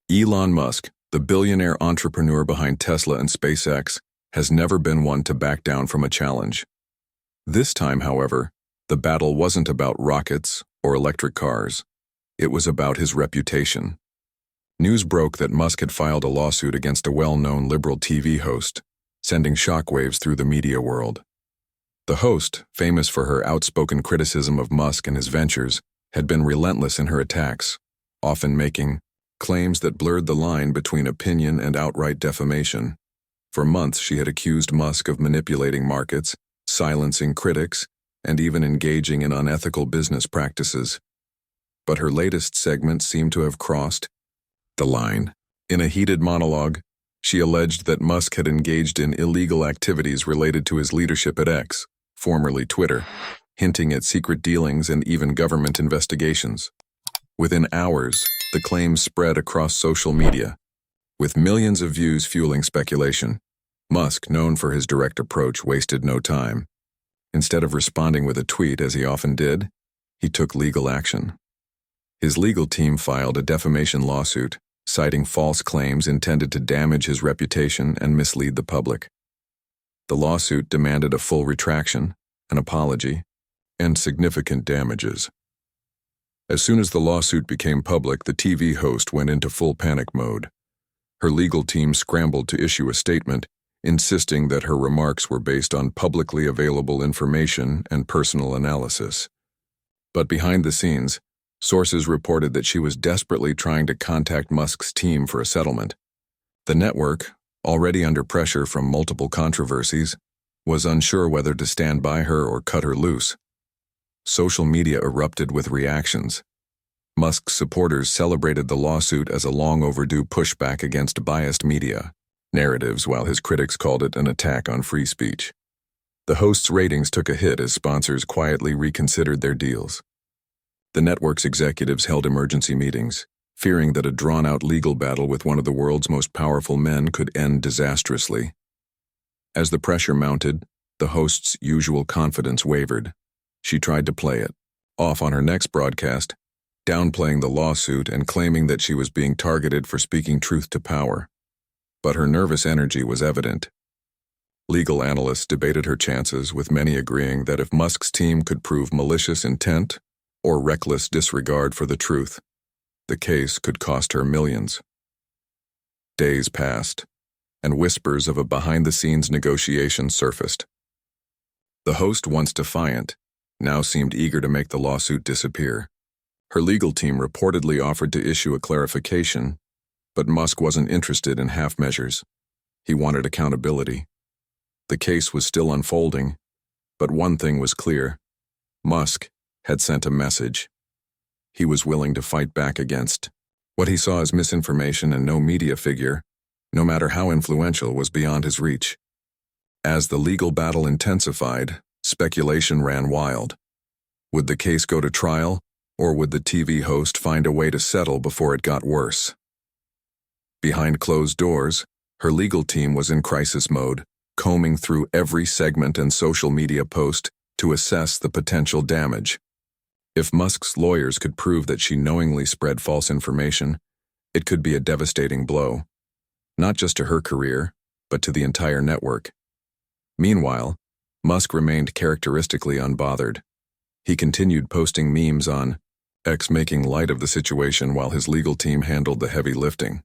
Elon Musk, the billionaire entrepreneur behind Tesla and SpaceX, has never been one to back down from a challenge. This time, however, the battle wasn't about rockets or electric cars. It was about his reputation. News broke that Musk had filed a lawsuit against a well-known liberal TV host, sending shockwaves through the media world. The host, famous for her outspoken criticism of Musk and his ventures, had been relentless in her attacks, often making claims that blurred the line between opinion and outright defamation. For months, she had accused Musk of manipulating markets, silencing critics, and even engaging in unethical business practices. But her latest segment seemed to have crossed the line. In a heated monologue, she alleged that Musk had engaged in illegal activities related to his leadership at X, formerly Twitter, hinting at secret dealings and even government investigations. Within hours, the claims spread across social media, with millions of views fueling speculation. Musk, known for his direct approach, wasted no time. Instead of responding with a tweet, as he often did, he took legal action. His legal team filed a defamation lawsuit, citing false claims intended to damage his reputation and mislead the public. The lawsuit demanded a full retraction, an apology, and significant damages. As soon as the lawsuit became public, the TV host went into full panic mode. Her legal team scrambled to issue a statement, insisting that her remarks were based on publicly available information and personal analysis. But behind the scenes, sources reported that she was desperately trying to contact Musk's team for a settlement. The network, already under pressure from multiple controversies, was unsure whether to stand by her or cut her loose. Social media erupted with reactions. Musk's supporters celebrated the lawsuit as a long-overdue pushback against biased media narratives, while his critics called it an attack on free speech. The host's ratings took a hit as sponsors quietly reconsidered their deals. The network's executives held emergency meetings, fearing that a drawn-out legal battle with one of the world's most powerful men could end disastrously. As the pressure mounted, the host's usual confidence wavered. She tried to play it off on her next broadcast, downplaying the lawsuit and claiming that she was being targeted for speaking truth to power. But her nervous energy was evident. Legal analysts debated her chances, with many agreeing that if Musk's team could prove malicious intent or reckless disregard for the truth, the case could cost her millions. Days passed, and whispers of a behind-the-scenes negotiation surfaced. The host, once defiant, now seemed eager to make the lawsuit disappear. Her legal team reportedly offered to issue a clarification, but Musk wasn't interested in half measures. He wanted accountability. The case was still unfolding, but one thing was clear. Musk had sent a message. He was willing to fight back against what he saw as misinformation, and no media figure, no matter how influential, was beyond his reach. As the legal battle intensified, speculation ran wild. Would the case go to trial, or would the TV host find a way to settle before it got worse? Behind closed doors, her legal team was in crisis mode, combing through every segment and social media post to assess the potential damage. If Musk's lawyers could prove that she knowingly spread false information, it could be a devastating blow, not just to her career, but to the entire network. Meanwhile, Musk remained characteristically unbothered. He continued posting memes on X, making light of the situation while his legal team handled the heavy lifting.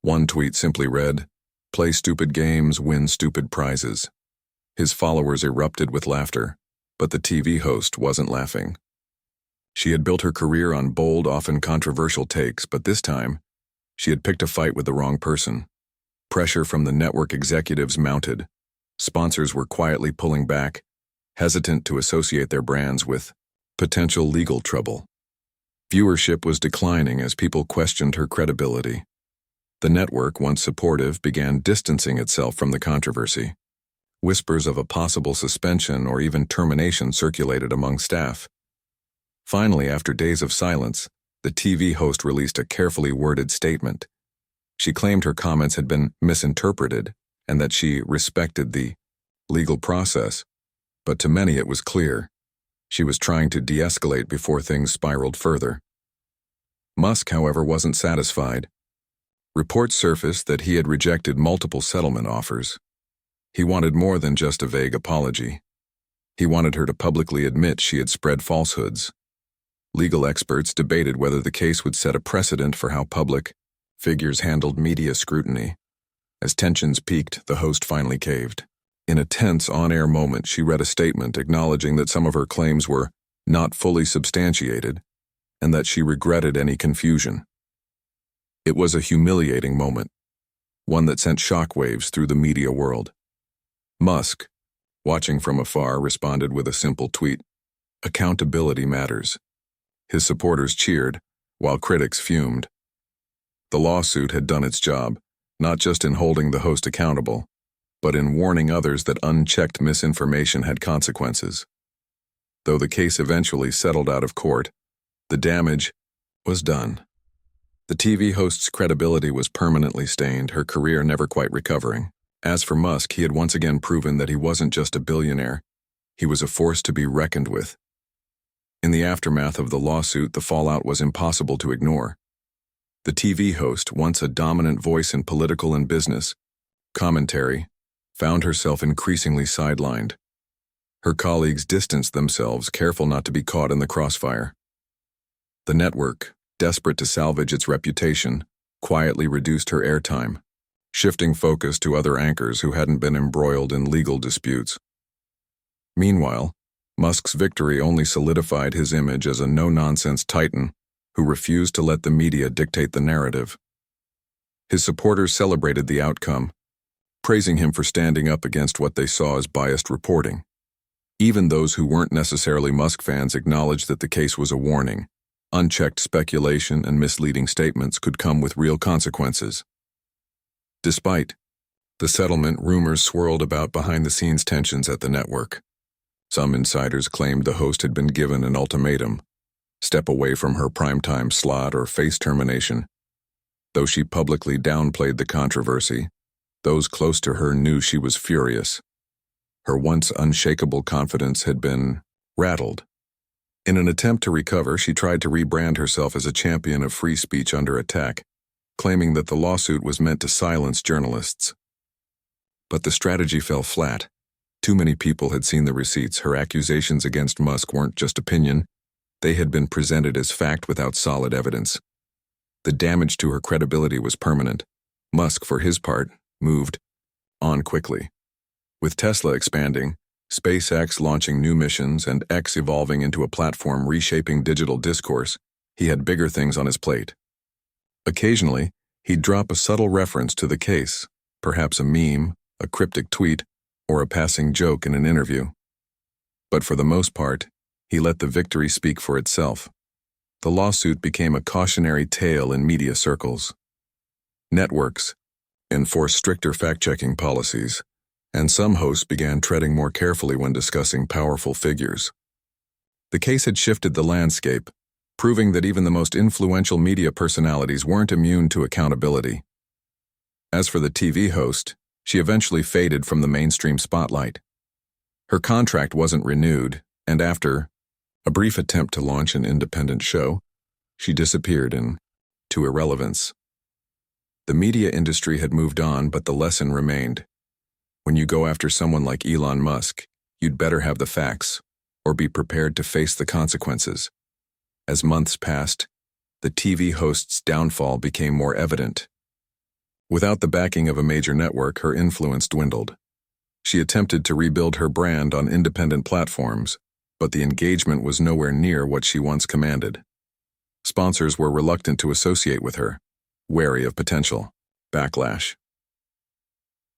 One tweet simply read, "Play stupid games, win stupid prizes." His followers erupted with laughter, but the TV host wasn't laughing. She had built her career on bold, often controversial takes, but this time, she had picked a fight with the wrong person. Pressure from the network executives mounted. Sponsors were quietly pulling back, hesitant to associate their brands with potential legal trouble. Viewership was declining as people questioned her credibility. The network, once supportive, began distancing itself from the controversy. Whispers of a possible suspension or even termination circulated among staff. Finally, after days of silence, the TV host released a carefully worded statement. She claimed her comments had been misinterpreted and that she respected the legal process, but to many it was clear she was trying to de-escalate before things spiraled further. Musk, however, wasn't satisfied. Reports surfaced that he had rejected multiple settlement offers. He wanted more than just a vague apology. He wanted her to publicly admit she had spread falsehoods. Legal experts debated whether the case would set a precedent for how public figures handled media scrutiny. As tensions peaked, the host finally caved. In a tense on-air moment, she read a statement acknowledging that some of her claims were not fully substantiated and that she regretted any confusion. It was a humiliating moment, one that sent shockwaves through the media world. Musk, watching from afar, responded with a simple tweet: "Accountability matters." His supporters cheered, while critics fumed. The lawsuit had done its job, not just in holding the host accountable, but in warning others that unchecked misinformation had consequences. Though the case eventually settled out of court, the damage was done. The TV host's credibility was permanently stained, her career never quite recovering. As for Musk, he had once again proven that he wasn't just a billionaire, he was a force to be reckoned with. In the aftermath of the lawsuit, the fallout was impossible to ignore. The TV host, once a dominant voice in political and business commentary, found herself increasingly sidelined. Her colleagues distanced themselves, careful not to be caught in the crossfire. The network, desperate to salvage its reputation, quietly reduced her airtime, shifting focus to other anchors who hadn't been embroiled in legal disputes. Meanwhile, Musk's victory only solidified his image as a no-nonsense titan who refused to let the media dictate the narrative. His supporters celebrated the outcome, praising him for standing up against what they saw as biased reporting. Even those who weren't necessarily Musk fans acknowledged that the case was a warning. Unchecked speculation and misleading statements could come with real consequences. Despite the settlement, rumors swirled about behind-the-scenes tensions at the network. Some insiders claimed the host had been given an ultimatum: step away from her primetime slot or face termination. Though she publicly downplayed the controversy, those close to her knew she was furious. Her once unshakable confidence had been rattled. In an attempt to recover, she tried to rebrand herself as a champion of free speech under attack, claiming that the lawsuit was meant to silence journalists. But the strategy fell flat. Too many people had seen the receipts. Her accusations against Musk weren't just opinion. They had been presented as fact without solid evidence. The damage to her credibility was permanent. Musk, for his part, moved on quickly. With Tesla expanding, SpaceX launching new missions, and X evolving into a platform reshaping digital discourse, he had bigger things on his plate. Occasionally, he'd drop a subtle reference to the case, perhaps a meme, a cryptic tweet, or a passing joke in an interview. But for the most part, he let the victory speak for itself. The lawsuit became a cautionary tale in media circles. Networks enforced stricter fact-checking policies, and some hosts began treading more carefully when discussing powerful figures. The case had shifted the landscape, proving that even the most influential media personalities weren't immune to accountability. As for the TV host, she eventually faded from the mainstream spotlight. Her contract wasn't renewed, and after a brief attempt to launch an independent show, she disappeared into irrelevance. The media industry had moved on, but the lesson remained. When you go after someone like Elon Musk, you'd better have the facts, or be prepared to face the consequences. As months passed, the TV host's downfall became more evident. Without the backing of a major network, her influence dwindled. She attempted to rebuild her brand on independent platforms, but the engagement was nowhere near what she once commanded. Sponsors were reluctant to associate with her, wary of potential backlash.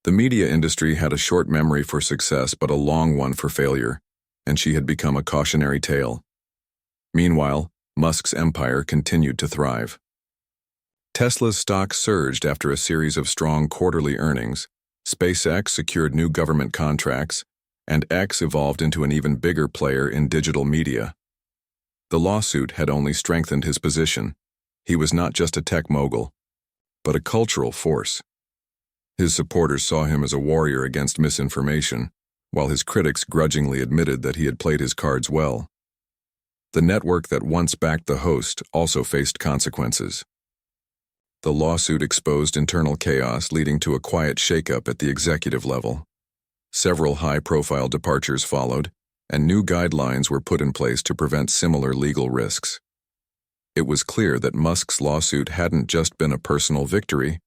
The media industry had a short memory for success but a long one for failure, and she had become a cautionary tale. Meanwhile, Musk's empire continued to thrive. Tesla's stock surged after a series of strong quarterly earnings, SpaceX secured new government contracts, and X evolved into an even bigger player in digital media. The lawsuit had only strengthened his position. He was not just a tech mogul, but a cultural force. His supporters saw him as a warrior against misinformation, while his critics grudgingly admitted that he had played his cards well. The network that once backed the host also faced consequences. The lawsuit exposed internal chaos, leading to a quiet shakeup at the executive level. Several high-profile departures followed, and new guidelines were put in place to prevent similar legal risks. It was clear that Musk's lawsuit hadn't just been a personal victory.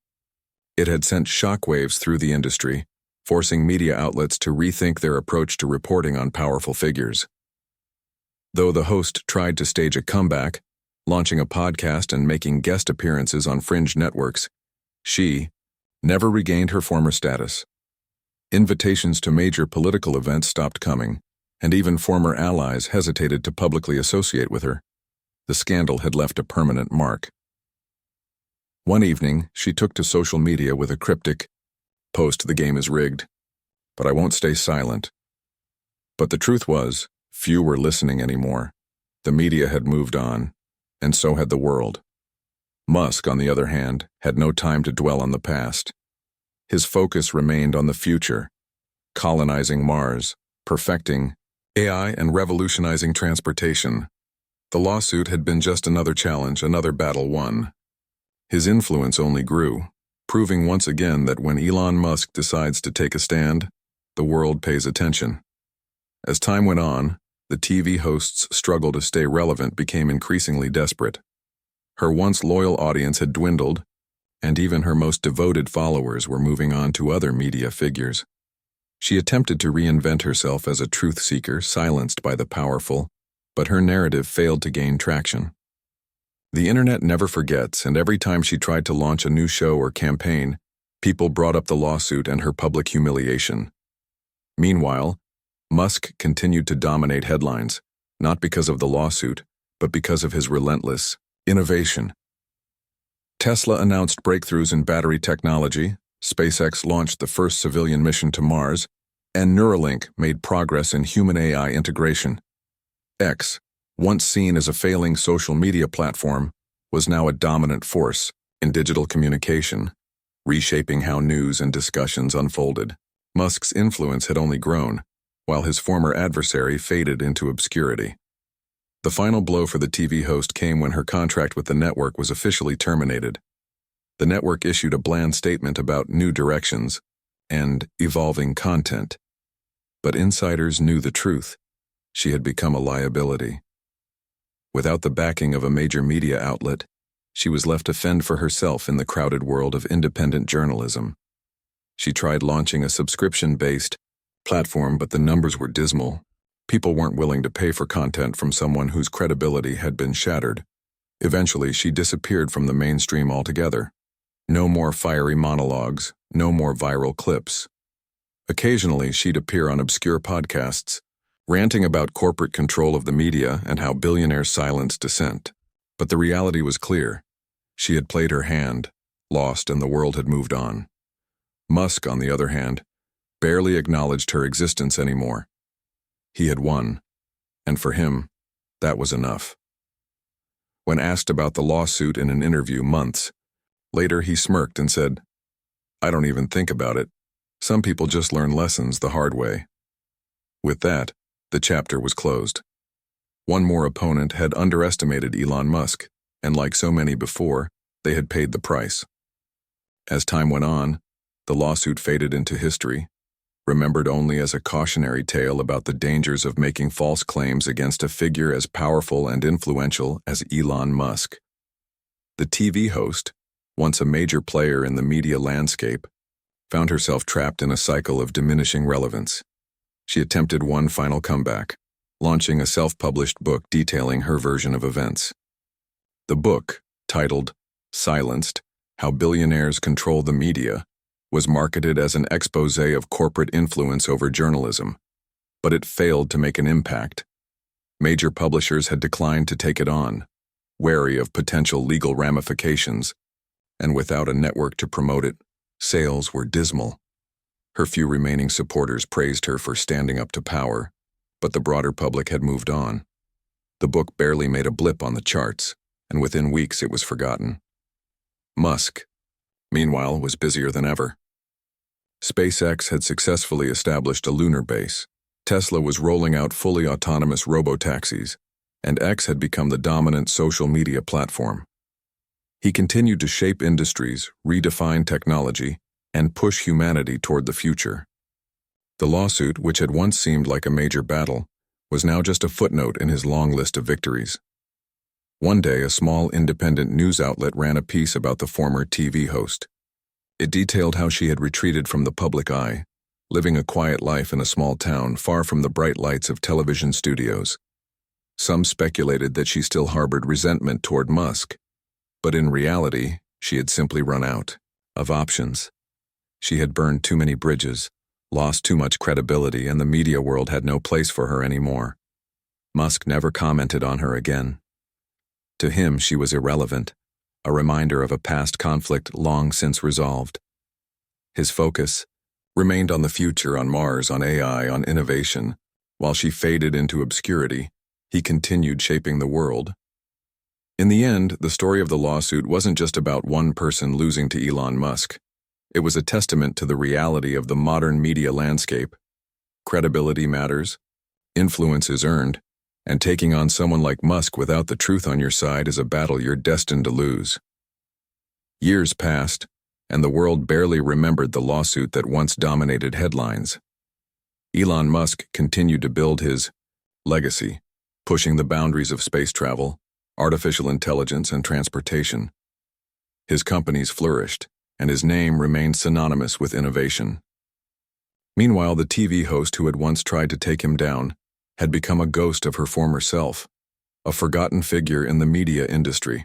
It had sent shockwaves through the industry, forcing media outlets to rethink their approach to reporting on powerful figures. Though the host tried to stage a comeback, launching a podcast and making guest appearances on fringe networks, she never regained her former status. Invitations to major political events stopped coming, and even former allies hesitated to publicly associate with her. The scandal had left a permanent mark. One evening, she took to social media with a cryptic, "Post the game is rigged, but I won't stay silent." But the truth was, few were listening anymore. The media had moved on, and so had the world. Musk, on the other hand, had no time to dwell on the past. His focus remained on the future, colonizing Mars, perfecting AI, and revolutionizing transportation. The lawsuit had been just another challenge, another battle won. His influence only grew, proving once again that when Elon Musk decides to take a stand, the world pays attention. As time went on, the TV host's struggle to stay relevant became increasingly desperate. Her once loyal audience had dwindled, and even her most devoted followers were moving on to other media figures. She attempted to reinvent herself as a truth seeker silenced by the powerful, but her narrative failed to gain traction. The internet never forgets, and every time she tried to launch a new show or campaign, people brought up the lawsuit and her public humiliation. Meanwhile, Musk continued to dominate headlines, not because of the lawsuit, but because of his relentless innovation. Tesla announced breakthroughs in battery technology, SpaceX launched the first civilian mission to Mars, and Neuralink made progress in human AI integration. X, once seen as a failing social media platform, was now a dominant force in digital communication, reshaping how news and discussions unfolded. Musk's influence had only grown, while his former adversary faded into obscurity. The final blow for the TV host came when her contract with the network was officially terminated. The network issued a bland statement about new directions and evolving content. But insiders knew the truth. She had become a liability. Without the backing of a major media outlet, she was left to fend for herself in the crowded world of independent journalism. She tried launching a subscription-based platform, but the numbers were dismal. People weren't willing to pay for content from someone whose credibility had been shattered. Eventually, she disappeared from the mainstream altogether. No more fiery monologues, no more viral clips. Occasionally, she'd appear on obscure podcasts, ranting about corporate control of the media and how billionaires silence dissent. But the reality was clear. She had played her hand, lost, and the world had moved on. Musk, on the other hand, barely acknowledged her existence anymore. He had won, and for him, that was enough. When asked about the lawsuit in an interview months later, he smirked and said, "I don't even think about it. Some people just learn lessons the hard way." With that, the chapter was closed. One more opponent had underestimated Elon Musk, and like so many before, they had paid the price. As time went on, the lawsuit faded into history, remembered only as a cautionary tale about the dangers of making false claims against a figure as powerful and influential as Elon Musk. The TV host, once a major player in the media landscape, found herself trapped in a cycle of diminishing relevance. She attempted one final comeback, launching a self-published book detailing her version of events. The book, titled Silenced: How Billionaires Control the Media, was marketed as an exposé of corporate influence over journalism, but it failed to make an impact. Major publishers had declined to take it on, wary of potential legal ramifications, and without a network to promote it, sales were dismal. Her few remaining supporters praised her for standing up to power, but the broader public had moved on. The book barely made a blip on the charts, and within weeks it was forgotten. Musk, meanwhile, was busier than ever. SpaceX had successfully established a lunar base, Tesla was rolling out fully autonomous robotaxis, and X had become the dominant social media platform. He continued to shape industries, redefine technology, and push humanity toward the future. The lawsuit, which had once seemed like a major battle, was now just a footnote in his long list of victories. One day, a small independent news outlet ran a piece about the former TV host. It detailed how she had retreated from the public eye, living a quiet life in a small town far from the bright lights of television studios. Some speculated that she still harbored resentment toward Musk, but in reality, she had simply run out of options. She had burned too many bridges, lost too much credibility, and the media world had no place for her anymore. Musk never commented on her again. To him, she was irrelevant, a reminder of a past conflict long since resolved. His focus remained on the future, on Mars, on AI, on innovation. While she faded into obscurity, he continued shaping the world. In the end, the story of the lawsuit wasn't just about one person losing to Elon Musk. It was a testament to the reality of the modern media landscape. Credibility matters, influence is earned, and taking on someone like Musk without the truth on your side is a battle you're destined to lose. Years passed, and the world barely remembered the lawsuit that once dominated headlines. Elon Musk continued to build his legacy, pushing the boundaries of space travel, artificial intelligence, and transportation. His companies flourished, and his name remained synonymous with innovation. Meanwhile, the TV host who had once tried to take him down had become a ghost of her former self, a forgotten figure in the media industry.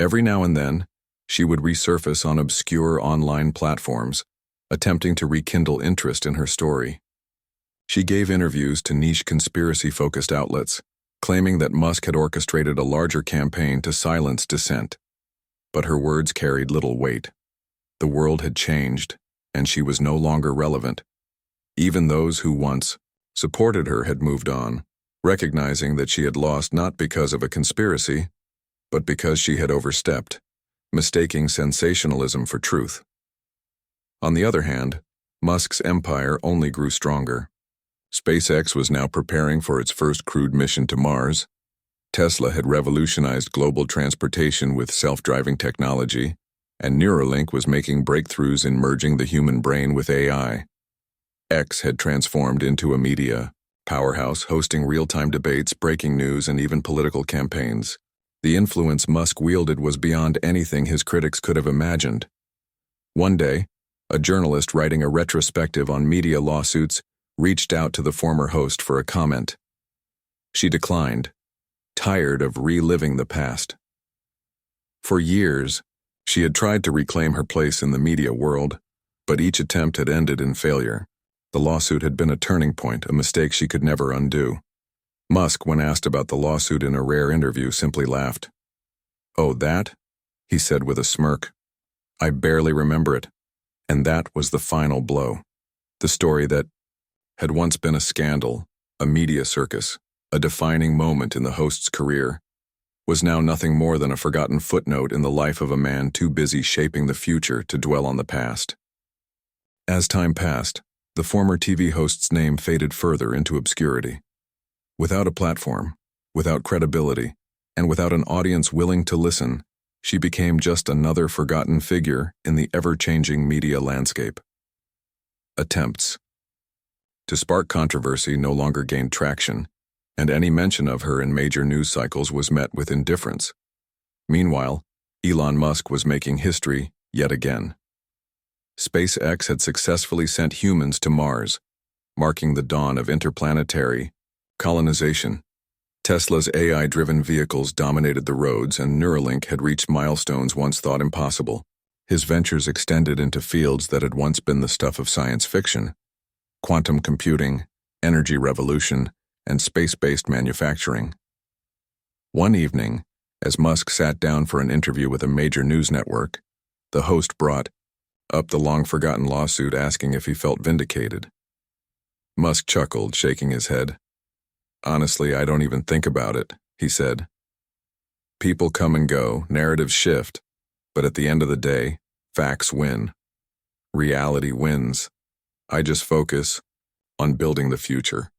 Every now and then, she would resurface on obscure online platforms, attempting to rekindle interest in her story. She gave interviews to niche conspiracy-focused outlets, claiming that Musk had orchestrated a larger campaign to silence dissent. But her words carried little weight. The world had changed, and she was no longer relevant. Even those who once supported her had moved on, recognizing that she had lost not because of a conspiracy, but because she had overstepped, mistaking sensationalism for truth. On the other hand, Musk's empire only grew stronger. SpaceX was now preparing for its first crewed mission to Mars. Tesla had revolutionized global transportation with self-driving technology, and Neuralink was making breakthroughs in merging the human brain with AI. X had transformed into a media powerhouse, hosting real-time debates, breaking news, and even political campaigns. The influence Musk wielded was beyond anything his critics could have imagined. One day, a journalist writing a retrospective on media lawsuits reached out to the former host for a comment. She declined, tired of reliving the past. For years, she had tried to reclaim her place in the media world, but each attempt had ended in failure. The lawsuit had been a turning point, a mistake she could never undo. Musk, when asked about the lawsuit in a rare interview, simply laughed. "Oh, that?" he said with a smirk. "I barely remember it." And that was the final blow. The story that had once been a scandal, a media circus, a defining moment in the host's career, was now nothing more than a forgotten footnote in the life of a man too busy shaping the future to dwell on the past. As time passed, the former TV host's name faded further into obscurity. Without a platform, without credibility, and without an audience willing to listen, she became just another forgotten figure in the ever-changing media landscape. Attempts to spark controversy no longer gained traction, and any mention of her in major news cycles was met with indifference. Meanwhile, Elon Musk was making history yet again. SpaceX had successfully sent humans to Mars, marking the dawn of interplanetary colonization. Tesla's AI-driven vehicles dominated the roads, and Neuralink had reached milestones once thought impossible. His ventures extended into fields that had once been the stuff of science fiction: quantum computing, energy revolution, and space-based manufacturing. One evening, as Musk sat down for an interview with a major news network, the host brought up the long-forgotten lawsuit, asking if he felt vindicated. Musk chuckled, shaking his head. "Honestly, I don't even think about it," he said. "People come and go, narratives shift, but at the end of the day, facts win. Reality wins. I just focus on building the future."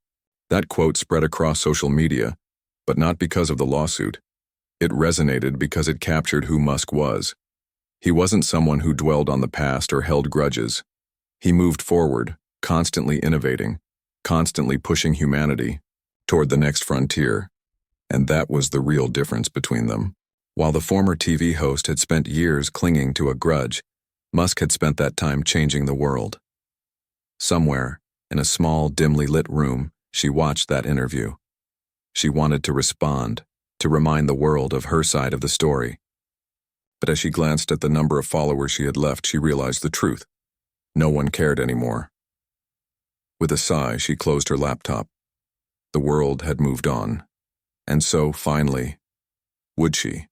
That quote spread across social media, but not because of the lawsuit. It resonated because it captured who Musk was. He wasn't someone who dwelled on the past or held grudges. He moved forward, constantly innovating, constantly pushing humanity toward the next frontier. And that was the real difference between them. While the former TV host had spent years clinging to a grudge, Musk had spent that time changing the world. Somewhere, in a small, dimly lit room, she watched that interview. She wanted to respond, to remind the world of her side of the story. But as she glanced at the number of followers she had left, she realized the truth. No one cared anymore. With a sigh, she closed her laptop. The world had moved on. And so, finally, would she?